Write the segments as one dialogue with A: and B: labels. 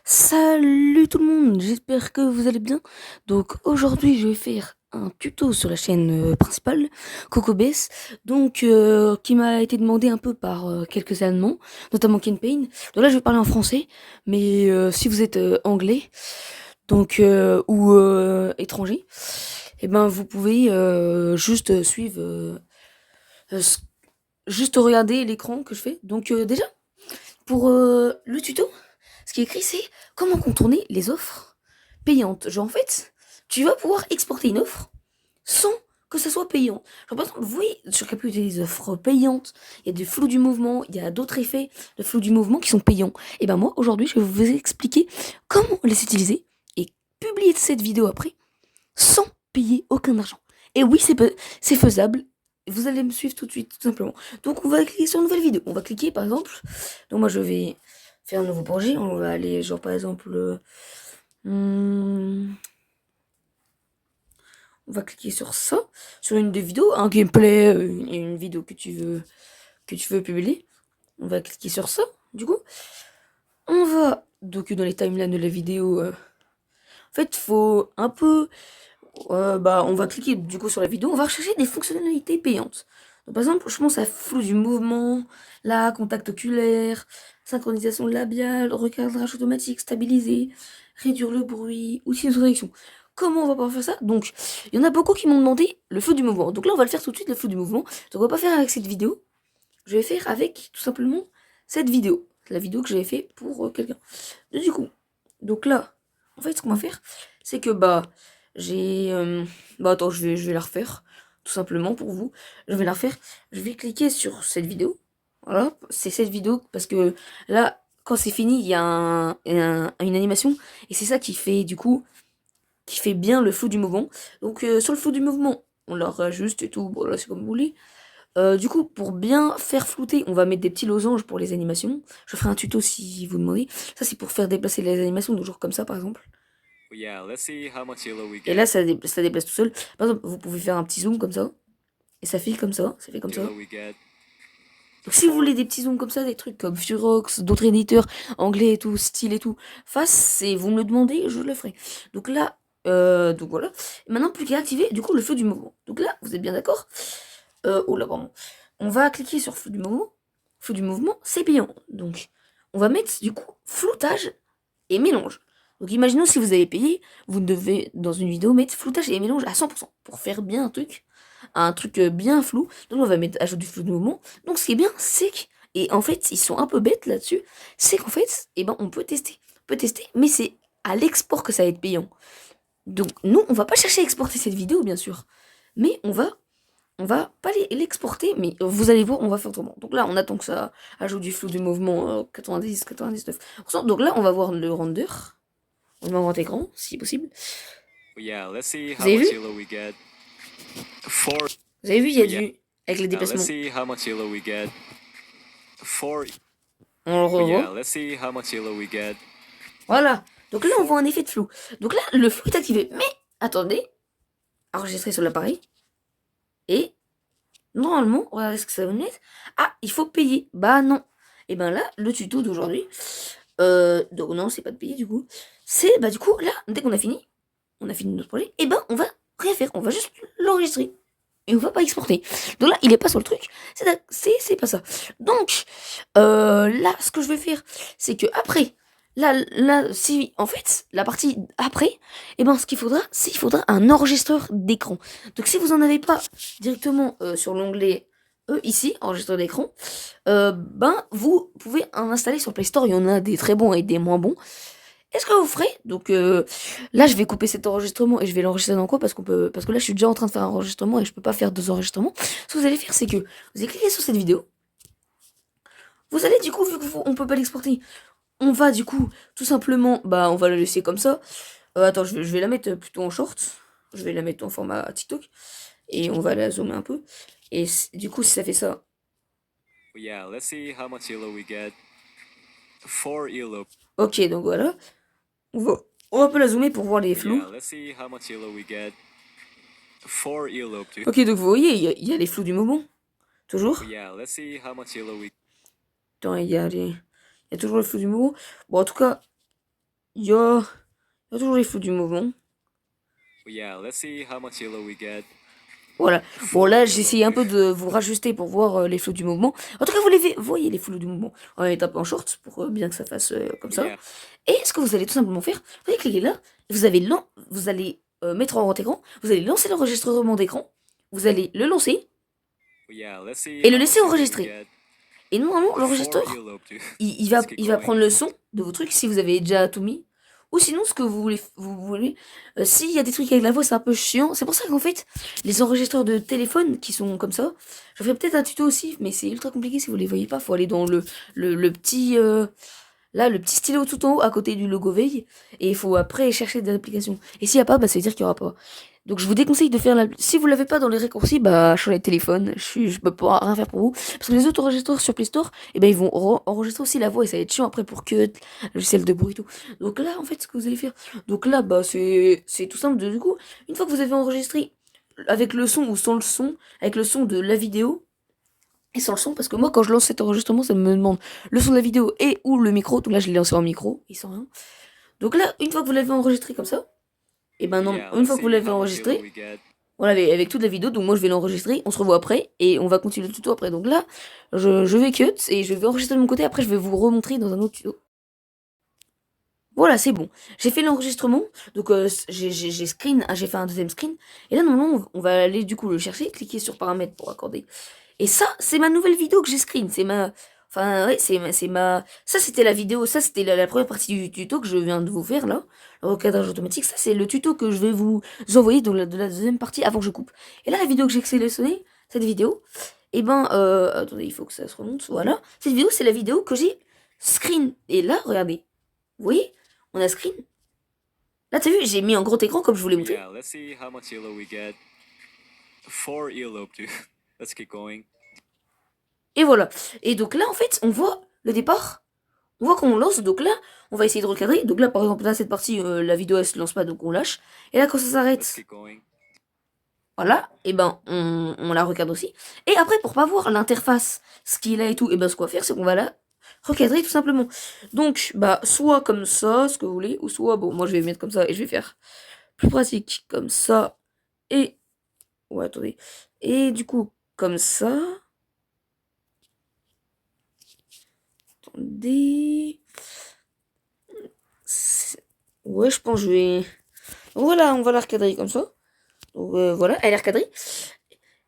A: Salut tout le monde, j'espère que vous allez bien. Donc aujourd'hui je vais faire un tuto sur la chaîne principale, CocoBS, qui m'a été demandé un peu par quelques Allemands, notamment Ken Payne. Donc là je vais parler en français, mais si vous êtes anglais, ou étranger, et ben vous pouvez juste suivre, euh, s- juste regarder l'écran que je fais. Donc déjà, pour le tuto, ce qui est écrit, c'est comment contourner les offres payantes. Genre, en fait, tu vas pouvoir exporter une offre sans que ça soit payant. Genre, par exemple, vous voyez, sur Capu, il y a des offres payantes, il y a du flou du mouvement, il y a d'autres effets de flou du mouvement qui sont payants. Et ben moi, aujourd'hui, je vais vous expliquer comment les utiliser et publier cette vidéo après sans payer aucun argent. Et oui, c'est faisable. Vous allez me suivre tout de suite, tout simplement. Donc, on va cliquer sur une nouvelle vidéo. On va cliquer, par exemple. Donc, moi, je vais faire un nouveau projet. On va aller, genre, par exemple. Hmm, on va cliquer sur ça. Sur une des vidéos. Un gameplay, une vidéo que tu veux publier. On va cliquer sur ça, du coup. On va. Donc, dans les timelines de la vidéo. En fait, faut un peu. On va cliquer du coup sur la vidéo, on va rechercher des fonctionnalités payantes. Donc, par exemple, je pense à flou du mouvement, là, contact oculaire, synchronisation labiale, recadrage automatique, stabilisé, réduire le bruit, outils de réduction. Comment on va pouvoir faire ça? Donc, il y en a beaucoup qui m'ont demandé le flou du mouvement. Donc là, on va le faire tout de suite, le flou du mouvement. Donc, on va pas faire avec cette vidéo. Je vais faire avec, tout simplement, cette vidéo. La vidéo que j'avais fait pour quelqu'un. Du coup, donc là, en fait, ce qu'on va faire, c'est que j'ai, attends, je vais la refaire, tout simplement pour vous. Je vais la refaire. Je vais cliquer sur cette vidéo. Voilà, c'est cette vidéo parce que là, quand c'est fini, il y a une animation et c'est ça qui fait du coup, qui fait bien le flou du mouvement. Donc sur le flou du mouvement, on le rajuste et tout. Bon là, c'est comme vous voulez. Du coup, pour bien faire flouter, on va mettre des petits losanges pour les animations. Je ferai un tuto si vous demandez. Ça, c'est pour faire déplacer les animations, donc genre comme ça, par exemple. Et là, ça déplace tout seul. Par exemple, vous pouvez faire un petit zoom comme ça. Et ça fait comme ça, ça fait comme ça. Donc si vous voulez des petits zooms comme ça, des trucs comme Furox, d'autres éditeurs anglais et tout, style et tout, c'est vous me le demandez, je le ferai. Donc là, donc voilà. Et maintenant, plus qu'à activer, du coup, le feu du mouvement. Donc là, vous êtes bien d'accord? Oh là, pardon. On va cliquer sur feu du mouvement. Feu du mouvement, c'est payant. Donc, on va mettre, du coup, floutage et mélange. Donc, imaginons si vous avez payé, vous devez, dans une vidéo, mettre floutage et mélange à 100% pour faire bien un truc bien flou. Donc, on va mettre ajout du flou de mouvement. Donc, ce qui est bien, c'est que, et en fait, ils sont un peu bêtes là-dessus, c'est qu'en fait, eh ben, on peut tester. On peut tester, mais c'est à l'export que ça va être payant. Donc, nous, on va pas chercher à exporter cette vidéo, bien sûr. Mais on va pas l'exporter, mais vous allez voir, on va faire autrement. Donc là, on attend que ça ajoute du flou du mouvement 90, 99%. Donc là, on va voir le render. On met en grand écran, si possible. Vous avez vu? Vous avez vu, il y a du... avec les déplacements. On le revoit. Voilà. Donc là, on voit un effet de flou. Donc là, le flou est activé. Mais, attendez. Enregistré sur l'appareil. Et, normalement, regardez ce que ça va mettre. Ah, il faut payer. Bah non. Et ben là, le tuto d'aujourd'hui... donc non, c'est pas de payer du coup. C'est, du coup, là, dès qu'on a fini, on a fini notre projet, et ben, on va rien faire. On va juste l'enregistrer. Et on va pas exporter. Donc là, il est pas sur le truc. C'est pas ça. Donc, là, ce que je vais faire, c'est que après, là, si, en fait, la partie après, et ben, ce qu'il faudra, c'est qu'il faudra un enregistreur d'écran. Donc, si vous en avez pas directement sur l'onglet ici, enregistreur d'écran, vous pouvez en installer sur Play Store. Il y en a des très bons et des moins bons. Est-ce que vous ferez? Donc là, je vais couper cet enregistrement et je vais l'enregistrer dans quoi? Parce que là, je suis déjà en train de faire un enregistrement et je peux pas faire deux enregistrements. Ce que vous allez faire, c'est que vous allez cliquer sur cette vidéo. Vous allez du coup, vu qu'on peut pas l'exporter, on va du coup tout simplement, on va la laisser comme ça. Attends, je vais la mettre plutôt en short. Je vais la mettre en format TikTok et on va la zoomer un peu. Et du coup, si ça fait ça. Ok, donc voilà. On va pas la zoomer pour voir les flous. Ok, donc vous voyez, il y a les flous du moment. Toujours. Attends, il y a toujours le flou du moment. Bon, en tout cas, il y a toujours les flous du mouvement. Voilà. Bon, là, j'ai essayé un peu de vous rajuster pour voir les flous du mouvement. En tout cas, voyez les flous du mouvement. On va les taper en short pour bien que ça fasse comme ça. Et ce que vous allez tout simplement faire, vous allez cliquer là. Vous allez mettre en grand écran. Vous allez lancer l'enregistrement d'écran. Vous allez le lancer. Et le laisser enregistrer. Et normalement, l'enregistreur, il va prendre le son de vos trucs si vous avez déjà tout mis. Ou sinon, ce que vous voulez, s'il y a des trucs avec la voix, c'est un peu chiant. C'est pour ça qu'en fait, les enregistreurs de téléphone qui sont comme ça, je ferai peut-être un tuto aussi, mais c'est ultra compliqué si vous les voyez pas. Faut aller dans le petit, là, le petit stylo tout en haut à côté du logo veille. Et il faut après chercher des applications. Et s'il n'y a pas, bah, ça veut dire qu'il n'y aura pas. Donc je vous déconseille de faire si vous l'avez pas dans les raccourcis, bah changez de téléphone, je peux pas rien faire pour vous. Parce que les autres enregistreurs sur Play Store, eh ben ils vont enregistrer aussi la voix et ça va être chiant après pour que logiciel de bruit et tout. Donc là en fait ce que vous allez faire, donc là bah c'est tout simple du coup, une fois que vous avez enregistré avec le son ou sans le son, avec le son de la vidéo et sans le son, parce que moi quand je lance cet enregistrement ça me demande le son de la vidéo et ou le micro, donc là je l'ai lancé en micro, et sans rien. Donc là une fois que vous l'avez enregistré comme ça, et ben non, une fois que vous l'avez enregistré, voilà, avec toute la vidéo, donc moi je vais l'enregistrer, on se revoit après, et on va continuer le tuto après. Donc là, je vais cut, et je vais enregistrer de mon côté, après je vais vous remontrer dans un autre tuto. Voilà, c'est bon. J'ai fait l'enregistrement, donc j'ai fait un deuxième screen, et là normalement on va aller du coup le chercher, cliquer sur paramètres pour accorder. Et ça, c'est ma nouvelle vidéo que j'ai screen, c'est ma... Enfin, ouais, c'est ma... Ça, c'était la vidéo, ça, c'était la première partie du tuto que je viens de vous faire, là. Le recadrage automatique, ça, c'est le tuto que je vais vous envoyer de la deuxième partie avant que je coupe. Et là, la vidéo que j'ai sélectionnée, cette vidéo, et ben, attendez, il faut que ça se remonte, voilà. Cette vidéo, c'est la vidéo que j'ai screen. Et là, regardez, vous voyez, on a screen. Là, t'as vu, j'ai mis en grand écran comme je vous l'ai montré. Et voilà. Et donc là, en fait, on voit le départ. On voit qu'on lance, donc là, on va essayer de recadrer. Donc là, par exemple, là, cette partie, la vidéo, elle se lance pas, donc on lâche. Et là, quand ça s'arrête, voilà, et ben, on la recadre aussi. Et après, pour pas voir l'interface, ce qu'il a et tout, et ben, ce qu'on va faire, c'est qu'on va la recadrer tout simplement. Donc, bah, soit comme ça, ce que vous voulez, ou soit, bon, moi, je vais mettre comme ça, et je vais faire plus pratique, comme ça, et... Ouais, attendez. Et du coup, comme ça... Attendez... Ouais, je pense que je vais... Voilà, on va la recadrer comme ça. Donc voilà, elle est recadrée.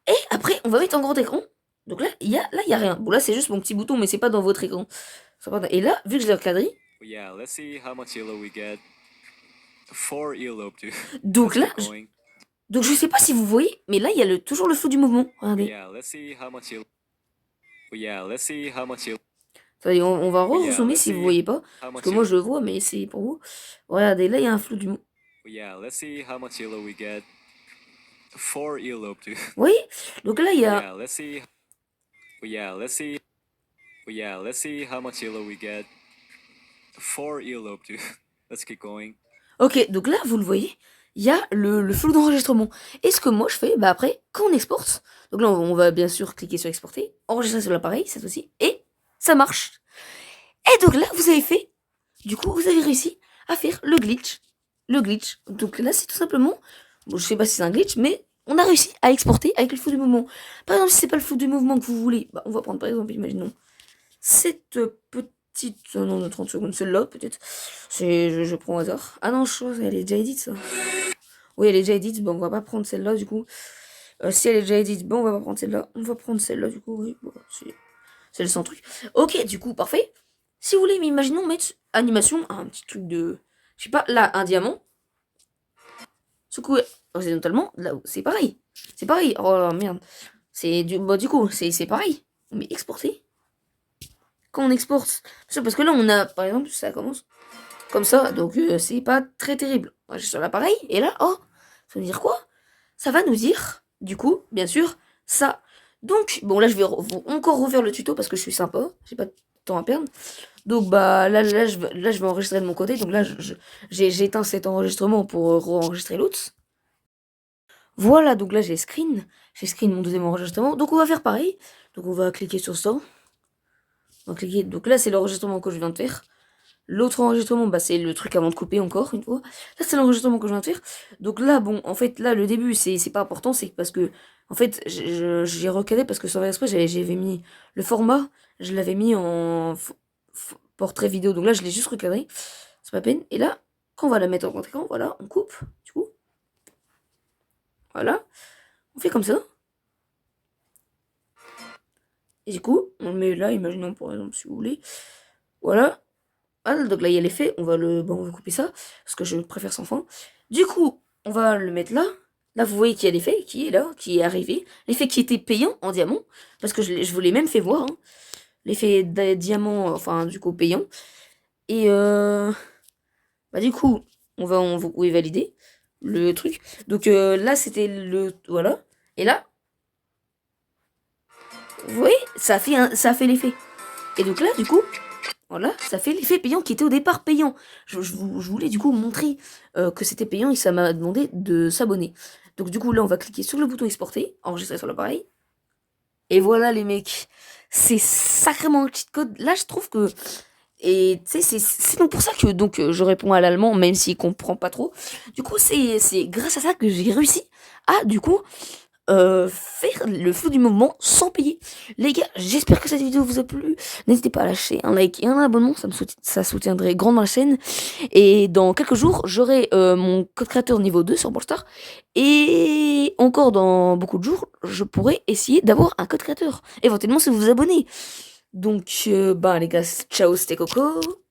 A: Et après, on va mettre en grand écran. Donc là, il y a rien. Bon, là, c'est juste mon petit bouton, mais c'est pas dans votre écran. Et là, vu que je l'ai recadré... Donc là, donc je sais pas si vous voyez, mais là, il y a toujours le flou du mouvement. Regardez. Attendez, on va re-zoomer si vous voyez pas. Parce que moi, je le vois, mais c'est pour vous. Regardez, là, il y a un flou du mouvement. Oui, donc là, il y a... Ok, donc là, vous le voyez, il y a le flou d'enregistrement. Et ce que moi, je fais, bah après, quand on exporte, donc là, on va bien sûr cliquer sur exporter, enregistrer sur l'appareil, cette fois-ci, et ça marche. Et donc là, vous avez fait, du coup, vous avez réussi à faire le glitch. Le glitch. Donc là, c'est tout simplement, bon, je sais pas si c'est un glitch, mais on a réussi à exporter avec le flou du mouvement. Par exemple, si c'est pas le flou du mouvement que vous voulez, bah, on va prendre par exemple, imaginons, cette petite... non, de 30 secondes, celle-là, peut-être. Je prends au hasard. Ah non, chose, elle est déjà edit, ça. Oui, elle est déjà edit, bon, on va pas prendre celle-là, du coup. Si elle est déjà edit, bon, on va pas prendre celle-là. On va prendre celle-là, du coup, oui, bon, c'est le sans truc. Ok, du coup, parfait. Si vous voulez, mais imaginons mettre animation, un petit truc de... Je sais pas, là, un diamant. Secouer horizontalement, là, c'est pareil. C'est pareil. Oh merde. Bon, du coup, c'est pareil. Mais exporter. Quand on exporte, parce que là, on a, par exemple, ça commence comme ça, donc c'est pas très terrible. Moi, je suis sur l'appareil, et là, oh, ça veut dire quoi? Ça va nous dire, du coup, bien sûr, ça. Donc, bon, là, je vais encore refaire le tuto parce que je suis sympa, j'ai pas de temps à perdre. Donc, bah, là, je vais enregistrer de mon côté, donc là, j'ai éteint cet enregistrement pour re-enregistrer l'autre. Voilà, donc là, j'ai screen mon deuxième enregistrement, donc on va faire pareil. Donc, on va cliquer sur ça. On va cliquer, donc là, c'est l'enregistrement que je viens de faire. L'autre enregistrement, bah, c'est le truc avant de couper encore une fois. Là, c'est l'enregistrement que je viens de faire. Donc là, bon, en fait, là, le début, c'est pas important, c'est parce que, en fait, j'ai recadré parce que sans faire exprès, j'avais mis le format, je l'avais mis en portrait vidéo. Donc là, je l'ai juste recadré. C'est pas peine. Et là, quand on va la mettre en grand écran, voilà, on coupe, du coup. Voilà. On fait comme ça. Et du coup, on le met là, imaginons par exemple, si vous voulez. Voilà. Voilà, donc là, il y a l'effet. On va couper ça, parce que je préfère sans fin. Du coup, on va le mettre là. Là, vous voyez qu'il y a l'effet qui est là, qui est arrivé. L'effet qui était payant en diamant, parce que je vous l'ai même fait voir. Hein. L'effet diamant, enfin, du coup, payant. Et bah, du coup, vous pouvez valider le truc. Donc là, c'était le... Voilà. Et là, vous voyez, ça a fait l'effet. Et donc là, du coup, voilà, ça fait l'effet payant qui était au départ payant. Je voulais du coup montrer que c'était payant et ça m'a demandé de s'abonner. Donc du coup, là, on va cliquer sur le bouton exporter, enregistrer sur l'appareil. Et voilà, les mecs. C'est sacrément un cheat code. Là, je trouve que... Et tu sais, c'est donc pour ça que donc, je réponds à l'allemand, même s'il comprend pas trop. Du coup, c'est grâce à ça que j'ai réussi à, du coup, faire le flou du moment sans payer. Les gars, j'espère que cette vidéo vous a plu. N'hésitez pas à lâcher un like et un abonnement, ça soutiendrait grandement la chaîne. Et dans quelques jours, j'aurai mon code créateur niveau 2 sur Ballstar. Et encore dans beaucoup de jours, je pourrai essayer d'avoir un code créateur. Éventuellement si vous vous abonnez. Donc, bah les gars, ciao, c'était Coco.